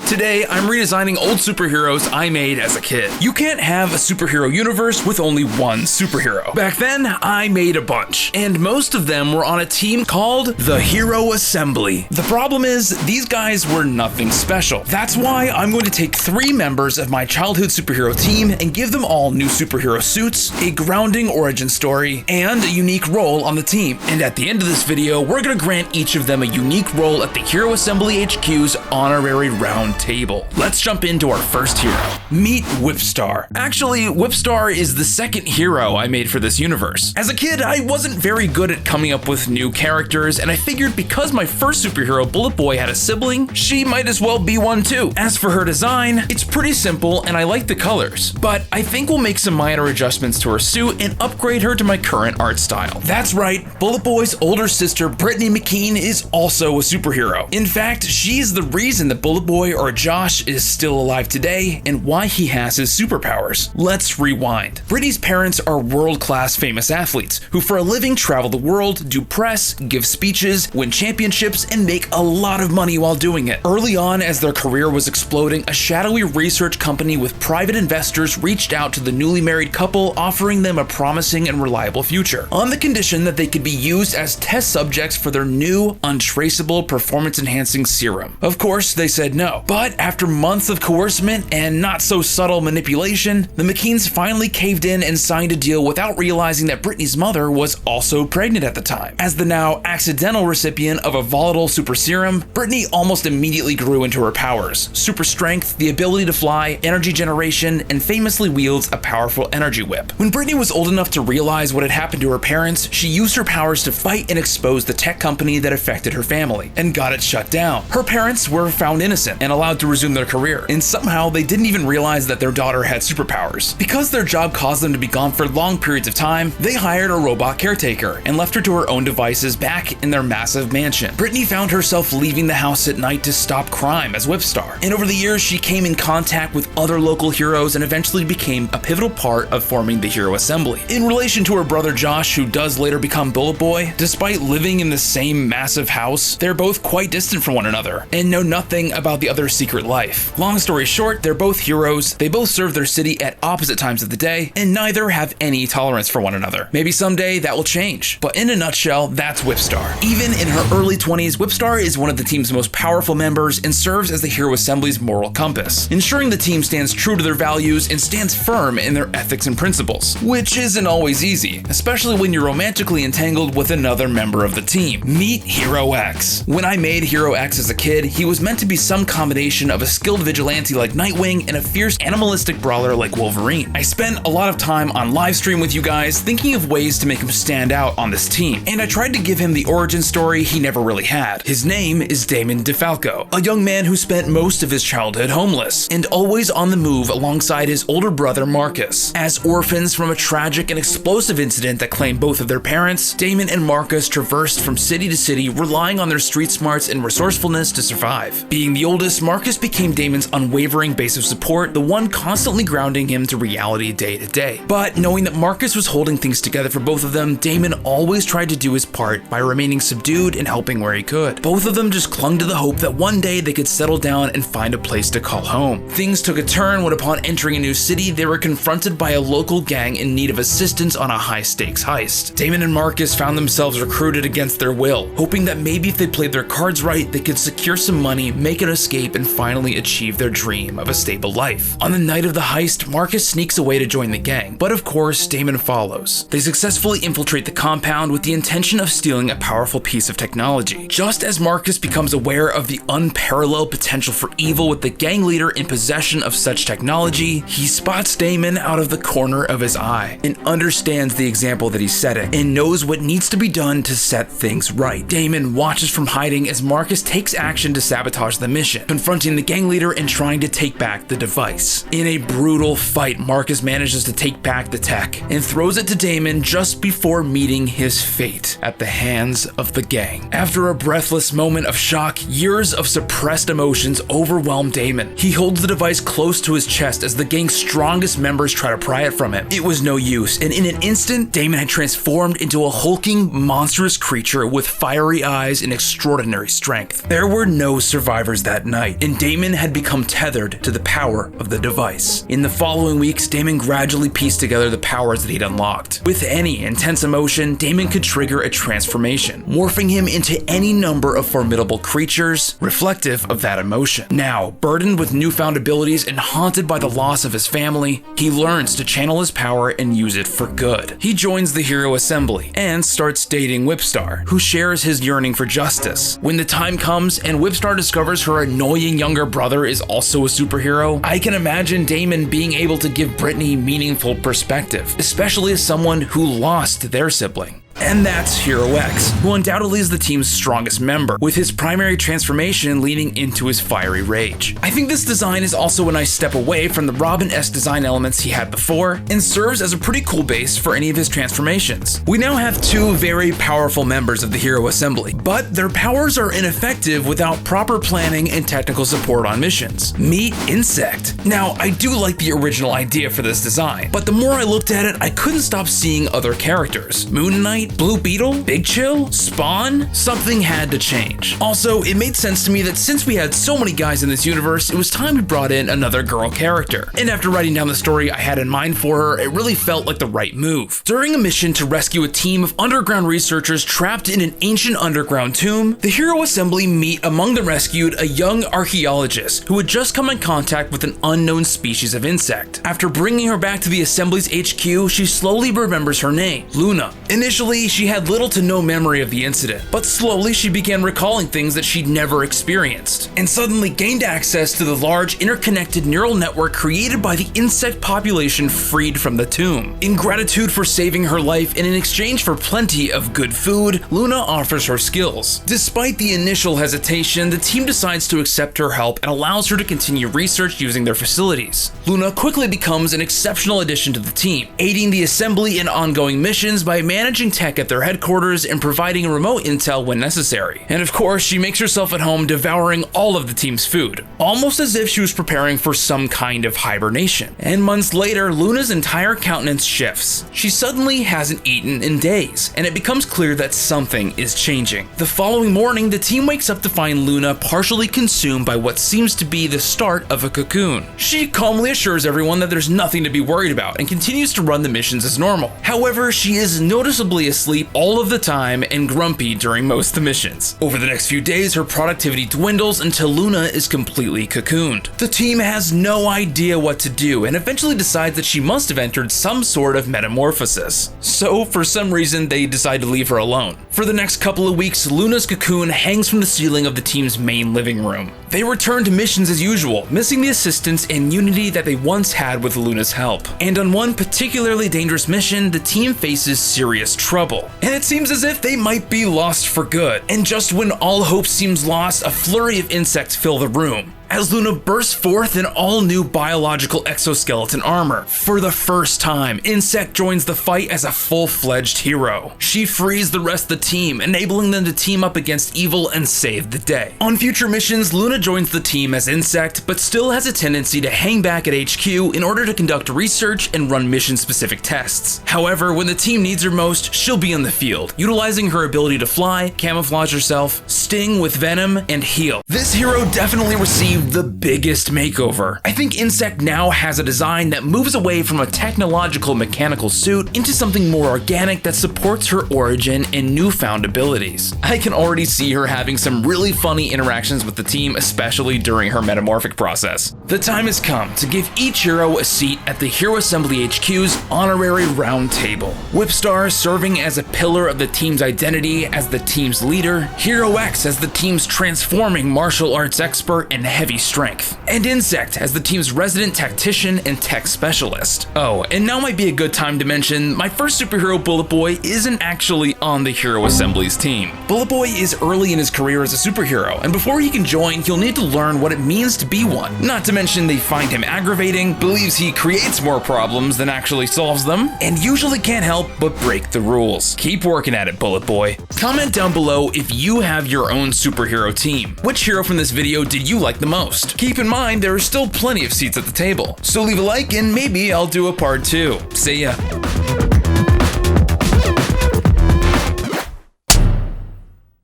Today, I'm redesigning old superheroes I made as a kid. You can't have a superhero universe with only one superhero. Back then, I made a bunch, and most of them were on a team called the Hero Assembly. The problem is, these guys were nothing special. That's why I'm going to take 3 members of my childhood superhero team and give them all new superhero suits, a grounding origin story, and a unique role on the team. And at the end of this video, we're going to grant each of them a unique role at the Hero Assembly HQ's honorary round table. Let's jump into our first hero. Meet Whipstar. Actually, Whipstar is the second hero I made for this universe. As a kid, I wasn't very good at coming up with new characters, and I figured because my first superhero, Bullet Boy, had a sibling, she might as well be one too. As for her design, it's pretty simple and I like the colors, but I think we'll make some minor adjustments to her suit and upgrade her to my current art style. That's right, Bullet Boy's older sister, Brittany McKean, is also a superhero. In fact, she's the reason that Bullet Boy, or Josh, is still alive today and why he has his superpowers. Let's rewind. Brittany's parents are world-class famous athletes who for a living travel the world, do press, give speeches, win championships, and make a lot of money while doing it. Early on, as their career was exploding, a shadowy research company with private investors reached out to the newly married couple, offering them a promising and reliable future, on the condition that they could be used as test subjects for their new, untraceable, performance-enhancing serum. Of course, they said no. But after months of coercement and not so subtle manipulation, the McKeans finally caved in and signed a deal without realizing that Brittany's mother was also pregnant at the time. As the now accidental recipient of a volatile super serum, Brittany almost immediately grew into her powers: super strength, the ability to fly, energy generation, and famously wields a powerful energy whip. When Brittany was old enough to realize what had happened to her parents, she used her powers to fight and expose the tech company that affected her family, and got it shut down. Her parents were found innocent and allowed to resume their career, and somehow they didn't even realize that their daughter had superpowers. Because their job caused them to be gone for long periods of time, they hired a robot caretaker and left her to her own devices back in their massive mansion. Brittany found herself leaving the house at night to stop crime as Whipstar, and over the years she came in contact with other local heroes and eventually became a pivotal part of forming the Hero Assembly. In relation to her brother Josh, who does later become Bullet Boy, despite living in the same massive house, they're both quite distant from one another and know nothing about the other's secret life. Long story short, they're both heroes, they both serve their city at opposite times of the day, and neither have any tolerance for one another. Maybe someday that will change, but in a nutshell, that's Whipstar. Even in her early 20s, Whipstar is one of the team's most powerful members and serves as the Hero Assembly's moral compass, ensuring the team stands true to their values and stands firm in their ethics and principles, which isn't always easy, especially when you're romantically entangled with another member of the team. Meet Hero X. When I made Hero X as a kid, he was meant to be some combination of a skilled vigilante like Nightwing and a fierce animalistic brawler like Wolverine. I spent a lot of time on livestream with you guys thinking of ways to make him stand out on this team, and I tried to give him the origin story he never really had. His name is Damon DeFalco, a young man who spent most of his childhood homeless and always on the move alongside his older brother Marcus. As orphans from a tragic and explosive incident that claimed both of their parents, Damon and Marcus traversed from city to city, relying on their street smarts and resourcefulness to survive. Being the oldest, Marcus became Damon's unwavering base of support, the one constantly grounding him to reality day to day. But knowing that Marcus was holding things together for both of them, Damon always tried to do his part by remaining subdued and helping where he could. Both of them just clung to the hope that one day they could settle down and find a place to call home. Things took a turn when, upon entering a new city, they were confronted by a local gang in need of assistance on a high-stakes heist. Damon and Marcus found themselves recruited against their will, hoping that maybe if they played their cards right, they could secure some money, make an escape, and finally achieve their dream of a stable life. On the night of the heist, Marcus sneaks away to join the gang, but of course, Damon follows. They successfully infiltrate the compound with the intention of stealing a powerful piece of technology. Just as Marcus becomes aware of the unparalleled potential for evil with the gang leader in possession of such technology, he spots Damon out of the corner of his eye and understands the example that he's setting and knows what needs to be done to set things right. Damon watches from hiding as Marcus takes action to sabotage the mission, confronting the gang leader and trying to take back the device. In a brutal fight, Marcus manages to take back the tech and throws it to Damon just before meeting his fate at the hands of the gang. After a breathless moment of shock, years of suppressed emotions overwhelm Damon. He holds the device close to his chest as the gang's strongest members try to pry it from him. It was no use, and in an instant, Damon had transformed into a hulking, monstrous creature with fiery eyes and extraordinary strength. There were no survivors that night. night, and Damon had become tethered to the power of the device. In the following weeks, Damon gradually pieced together the powers that he'd unlocked. With any intense emotion, Damon could trigger a transformation, morphing him into any number of formidable creatures reflective of that emotion. Now, burdened with newfound abilities and haunted by the loss of his family, he learns to channel his power and use it for good. He joins the Hero Assembly and starts dating Whipstar, who shares his yearning for justice. When the time comes and Whipstar discovers her annoying younger brother is also a superhero, I can imagine Damon being able to give Brittany meaningful perspective, especially as someone who lost their sibling. And that's Hero X, who undoubtedly is the team's strongest member, with his primary transformation leading into his fiery rage. I think this design is also a nice step away from the Robin-esque design elements he had before, and serves as a pretty cool base for any of his transformations. We now have two very powerful members of the Hero Assembly, but their powers are ineffective without proper planning and technical support on missions. Meet Insect. Now, I do like the original idea for this design, but the more I looked at it, I couldn't stop seeing other characters. Moon Knight, Blue Beetle, Big Chill, Spawn, something had to change. Also, it made sense to me that since we had so many guys in this universe, it was time we brought in another girl character. And after writing down the story I had in mind for her, it really felt like the right move. During a mission to rescue a team of underground researchers trapped in an ancient underground tomb, the Hero Assembly meet among the rescued a young archaeologist who had just come in contact with an unknown species of insect. After bringing her back to the Assembly's HQ, she slowly remembers her name, Luna. Initially, she had little to no memory of the incident, but slowly she began recalling things that she'd never experienced, and suddenly gained access to the large interconnected neural network created by the insect population freed from the tomb. In gratitude for saving her life and in exchange for plenty of good food, Luna offers her skills. Despite the initial hesitation, the team decides to accept her help and allows her to continue research using their facilities. Luna quickly becomes an exceptional addition to the team, aiding the Assembly in ongoing missions by managing tech at their headquarters and providing remote intel when necessary. And of course, she makes herself at home devouring all of the team's food, almost as if she was preparing for some kind of hibernation. And months later, Luna's entire countenance shifts. She suddenly hasn't eaten in days, and it becomes clear that something is changing. The following morning, the team wakes up to find Luna partially consumed by what seems to be the start of a cocoon. She calmly assures everyone that there's nothing to be worried about and continues to run the missions as normal. However, she is noticeably asleep all of the time and grumpy during most of the missions. Over the next few days, her productivity dwindles until Luna is completely cocooned. The team has no idea what to do and eventually decides that she must have entered some sort of metamorphosis. So, for some reason, they decide to leave her alone. For the next couple of weeks, Luna's cocoon hangs from the ceiling of the team's main living room. They return to missions as usual, missing the assistance and unity that they once had with Luna's help. And on one particularly dangerous mission, the team faces serious trouble. And it seems as if they might be lost for good. And just when all hope seems lost, a flurry of insects fill the room, as Luna bursts forth in all-new biological exoskeleton armor. For the first time, Insect joins the fight as a full-fledged hero. She frees the rest of the team, enabling them to team up against evil and save the day. On future missions, Luna joins the team as Insect, but still has a tendency to hang back at HQ in order to conduct research and run mission-specific tests. However, when the team needs her most, she'll be in the field, utilizing her ability to fly, camouflage herself, sting with venom, and heal. This hero definitely received the biggest makeover. I think Insect now has a design that moves away from a technological mechanical suit into something more organic that supports her origin and newfound abilities. I can already see her having some really funny interactions with the team, especially during her metamorphic process. The time has come to give each hero a seat at the Hero Assembly HQ's honorary round table. Whipstar serving as a pillar of the team's identity as the team's leader, Hero X as the team's transforming martial arts expert and heavy strength, and Insect as the team's resident tactician and tech specialist. Oh, and now might be a good time to mention my first superhero, Bullet Boy, isn't actually on the Hero Assembly's team. Bullet Boy is early in his career as a superhero, and before he can join, he'll need to learn what it means to be one. Not to mention they find him aggravating, believes he creates more problems than actually solves them, and usually can't help but break the rules. Keep working at it, Bullet Boy. Comment down below if you have your own superhero team. Which hero from this video did you like the most? Keep in mind, there are still plenty of seats at the table, so leave a like and maybe I'll do a part 2. See ya.